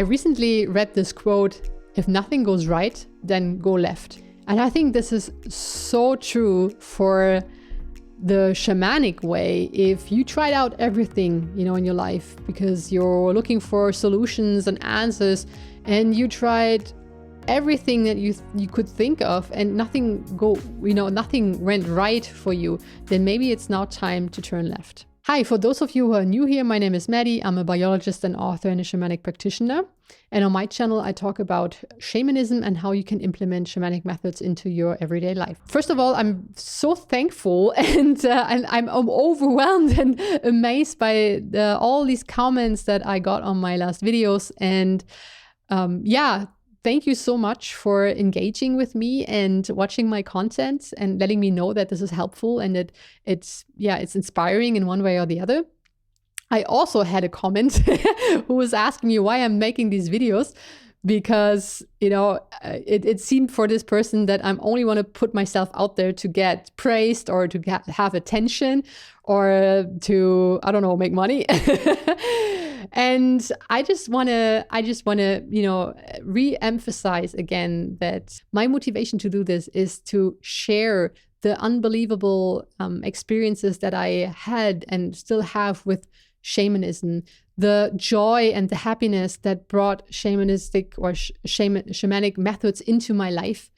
recently read this quote, "If nothing goes right, then go left." And I think this is so true for the shamanic way. If you tried out everything, in your life because you're looking for solutions and answers, and you tried everything that you could think of and nothing went right for you, then maybe it's now time to turn left. Hi, for those of you who are new here, my name is Maddie. I'm a biologist and author and a shamanic practitioner. And on my channel, I talk about shamanism and how you can implement shamanic methods into your everyday life. First of all, I'm so thankful and I'm overwhelmed and amazed by all these comments that I got on my last videos. And thank you so much for engaging with me and watching my content and letting me know that this is helpful and that it's inspiring in one way or the other. I also had a comment who was asking me why I'm making these videos, because, it seemed for this person that I'm only want to put myself out there to get praised or to have attention or to, make money. And I just want to, re-emphasize again that my motivation to do this is to share the unbelievable experiences that I had and still have with shamanism, the joy and the happiness that brought shamanistic or shamanic methods into my life,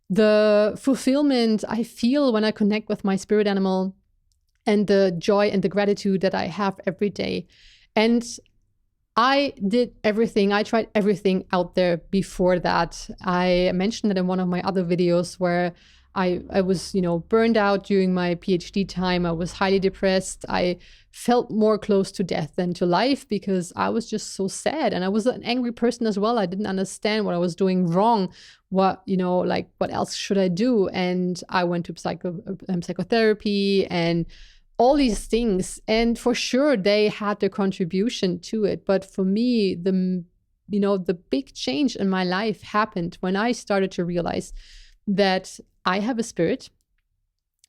the fulfillment I feel when I connect with my spirit animal, and the joy and the gratitude that I have every day. And I did everything. I tried everything out there before that. I mentioned that in one of my other videos where I was, burned out during my PhD time. I was highly depressed. I felt more close to death than to life because I was just so sad. And I was an angry person as well. I didn't understand what I was doing wrong. What else should I do? And I went to psychotherapy and all these things. And for sure, they had their contribution to it. But for me, the big change in my life happened when I started to realize that I have a spirit,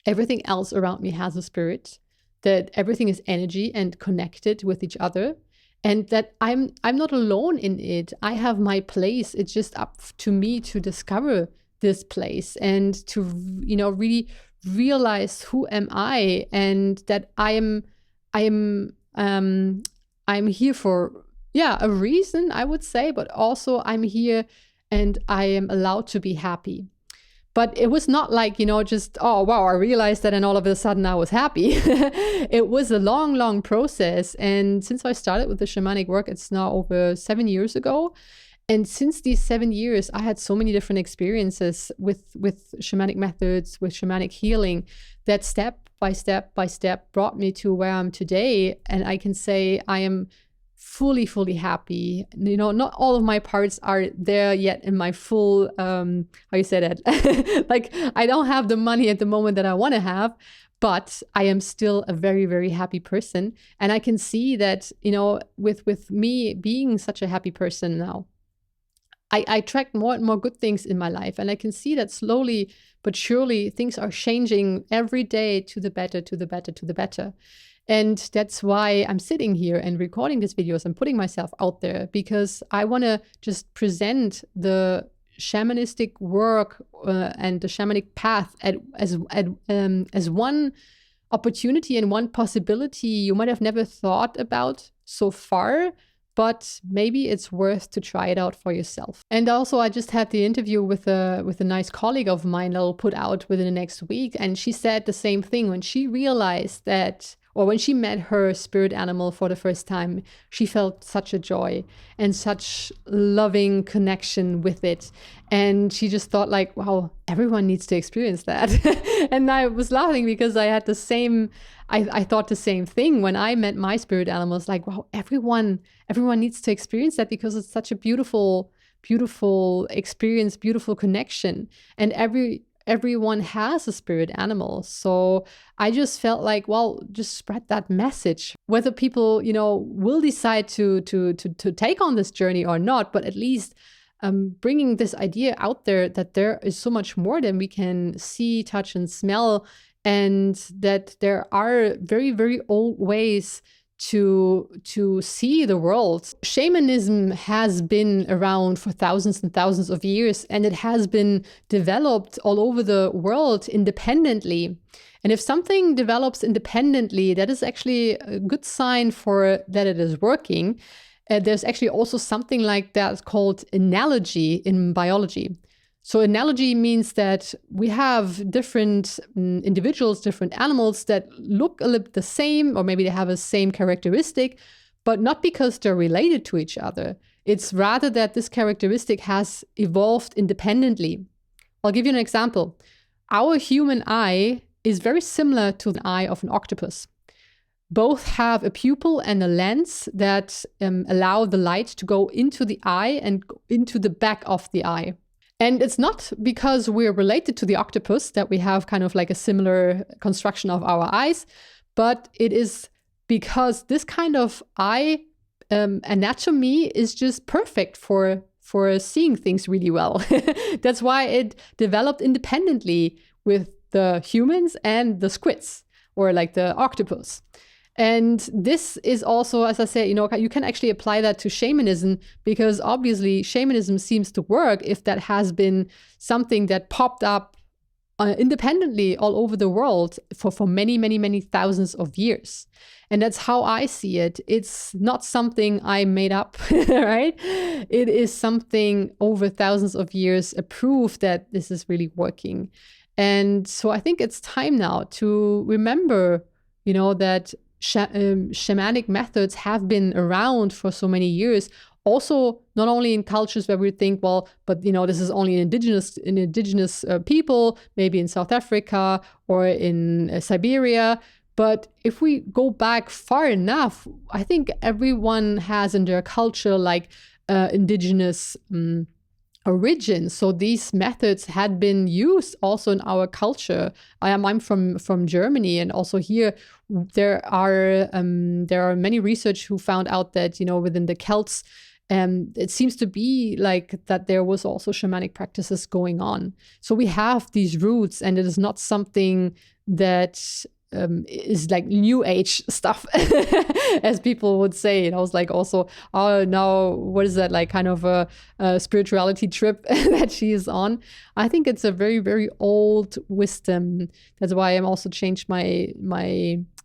everything else around me has a spirit, that everything is energy and connected with each other, and that I'm not alone in it. I have my place. It's just up to me to discover this place and to really realize who am I, and that I'm here for a reason, I would say, but also I'm here and I am allowed to be happy. But it was not like, just, oh, wow, I realized that and all of a sudden I was happy. It was a long, long process. And since I started with the shamanic work, it's now over 7 years ago. And since these 7 years, I had so many different experiences with shamanic methods, with shamanic healing, that step by step brought me to where I'm today. And I can say I am fully happy. Not all of my parts are there yet in my full, how you say that? Like, I don't have the money at the moment that I want to have, but I am still a very, very happy person. And I can see that, with me being such a happy person now, I attract more and more good things in my life. And I can see that slowly but surely things are changing every day to the better, to the better, to the better. And that's why I'm sitting here and recording these videos and putting myself out there, because I want to just present the shamanistic work and the shamanic path as one opportunity and one possibility you might have never thought about so far, but maybe it's worth to try it out for yourself. And also, I just had the interview with a nice colleague of mine that will put out within the next week, and she said the same thing when she realized that, or when she met her spirit animal for the first time, she felt such a joy and such loving connection with it. And she just thought like, wow, everyone needs to experience that. And I was laughing because I had the same, I thought the same thing when I met my spirit animals, like, wow, everyone needs to experience that because it's such a beautiful experience, beautiful connection. And everyone has a spirit animal. So I just felt like, well, just spread that message. Whether people, will decide to take on this journey or not, but at least bringing this idea out there that there is so much more than we can see, touch, and smell, and that there are very, very old ways to see the world. Shamanism has been around for thousands and thousands of years, and it has been developed all over the world independently. And if something develops independently, that is actually a good sign for that it is working. There's actually also something like that called analogy in biology. So analogy means that we have different individuals, different animals that look a little the same, or maybe they have a same characteristic, but not because they're related to each other. It's rather that this characteristic has evolved independently. I'll give you an example. Our human eye is very similar to the eye of an octopus. Both have a pupil and a lens that allow the light to go into the eye and into the back of the eye. And it's not because we're related to the octopus that we have kind of like a similar construction of our eyes, but it is because this kind of eye anatomy is just perfect for seeing things really well. That's why it developed independently with the humans and the squids, or like the octopus. And this is also, as I said, you can actually apply that to shamanism, because obviously shamanism seems to work if that has been something that popped up independently all over the world for many, many, many thousands of years. And that's how I see it. It's not something I made up, right? It is something over thousands of years, a proof that this is really working. And so I think it's time now to remember, that shamanic methods have been around for so many years. Also, not only in cultures where we think, well, but this is only indigenous people, maybe in South Africa or in Siberia. But if we go back far enough, I think everyone has in their culture like indigenous origin. So these methods had been used also in our culture. I'm from Germany, and also here there are many research who found out that within the Celts, it seems to be like that there was also shamanic practices going on. So we have these roots, and it is not something that is like new age stuff, as people would say. And I was like, also, oh, now what is that, like kind of a spirituality trip that she is on? I think it's a very, very old wisdom. That's why I'm also changed my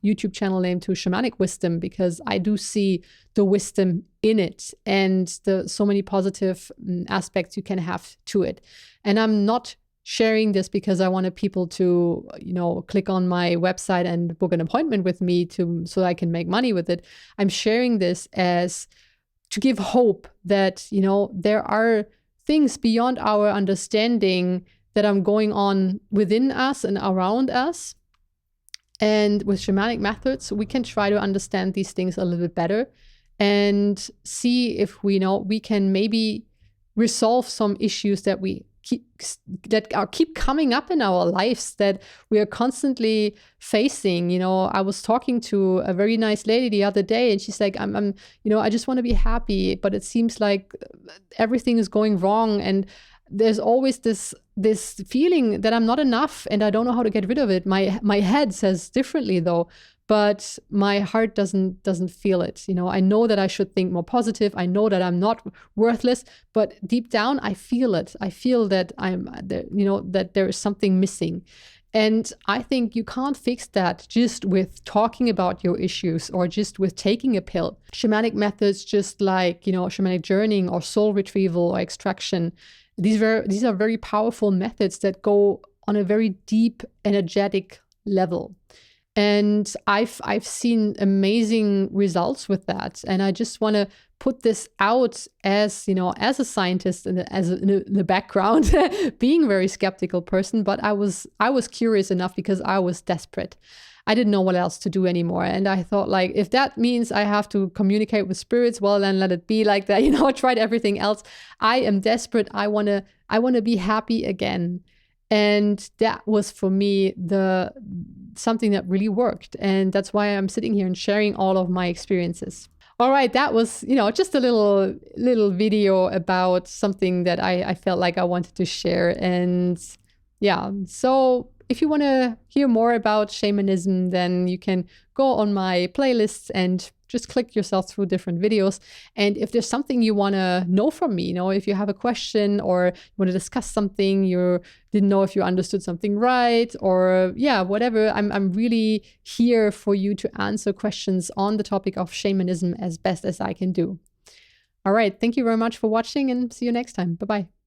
YouTube channel name to Shamanic Wisdom, because I do see the wisdom in it and the so many positive aspects you can have to it. And I'm not sharing this because I wanted people to, click on my website and book an appointment with me so I can make money with it. I'm sharing this as to give hope that, there are things beyond our understanding that are going on within us and around us. And with shamanic methods, we can try to understand these things a little bit better and see if we can maybe resolve some issues that keep coming up in our lives, that we are constantly facing. I was talking to a very nice lady the other day, and she's like, I'm I just want to be happy, but it seems like everything is going wrong, and there's always this feeling that I'm not enough, and I don't know how to get rid of it. My head says differently though, but my heart doesn't feel it. I know that I should think more positive. I know that I'm not worthless, but deep down I feel it. I feel that that there is something missing. And I think you can't fix that just with talking about your issues or just with taking a pill. Shamanic methods, just like, shamanic journeying or soul retrieval or extraction, these are very powerful methods that go on a very deep energetic level. And I've seen amazing results with that. And I just want to put this out as, as a scientist and as in the background, being a very skeptical person. But I was curious enough because I was desperate. I didn't know what else to do anymore. And I thought, like, if that means I have to communicate with spirits, well, then let it be like that. I tried everything else. I am desperate. I want to be happy again. And that was for me something that really worked. And that's why I'm sitting here and sharing all of my experiences. All right, that was, just a little video about something that I felt like I wanted to share. And yeah, so if you want to hear more about shamanism, then you can go on my playlists and just click yourself through different videos. And if there's something you want to know from me, if you have a question or you want to discuss something, you didn't know if you understood something right, or whatever, I'm really here for you to answer questions on the topic of shamanism as best as I can do. All right, thank you very much for watching, and see you next time. Bye-bye.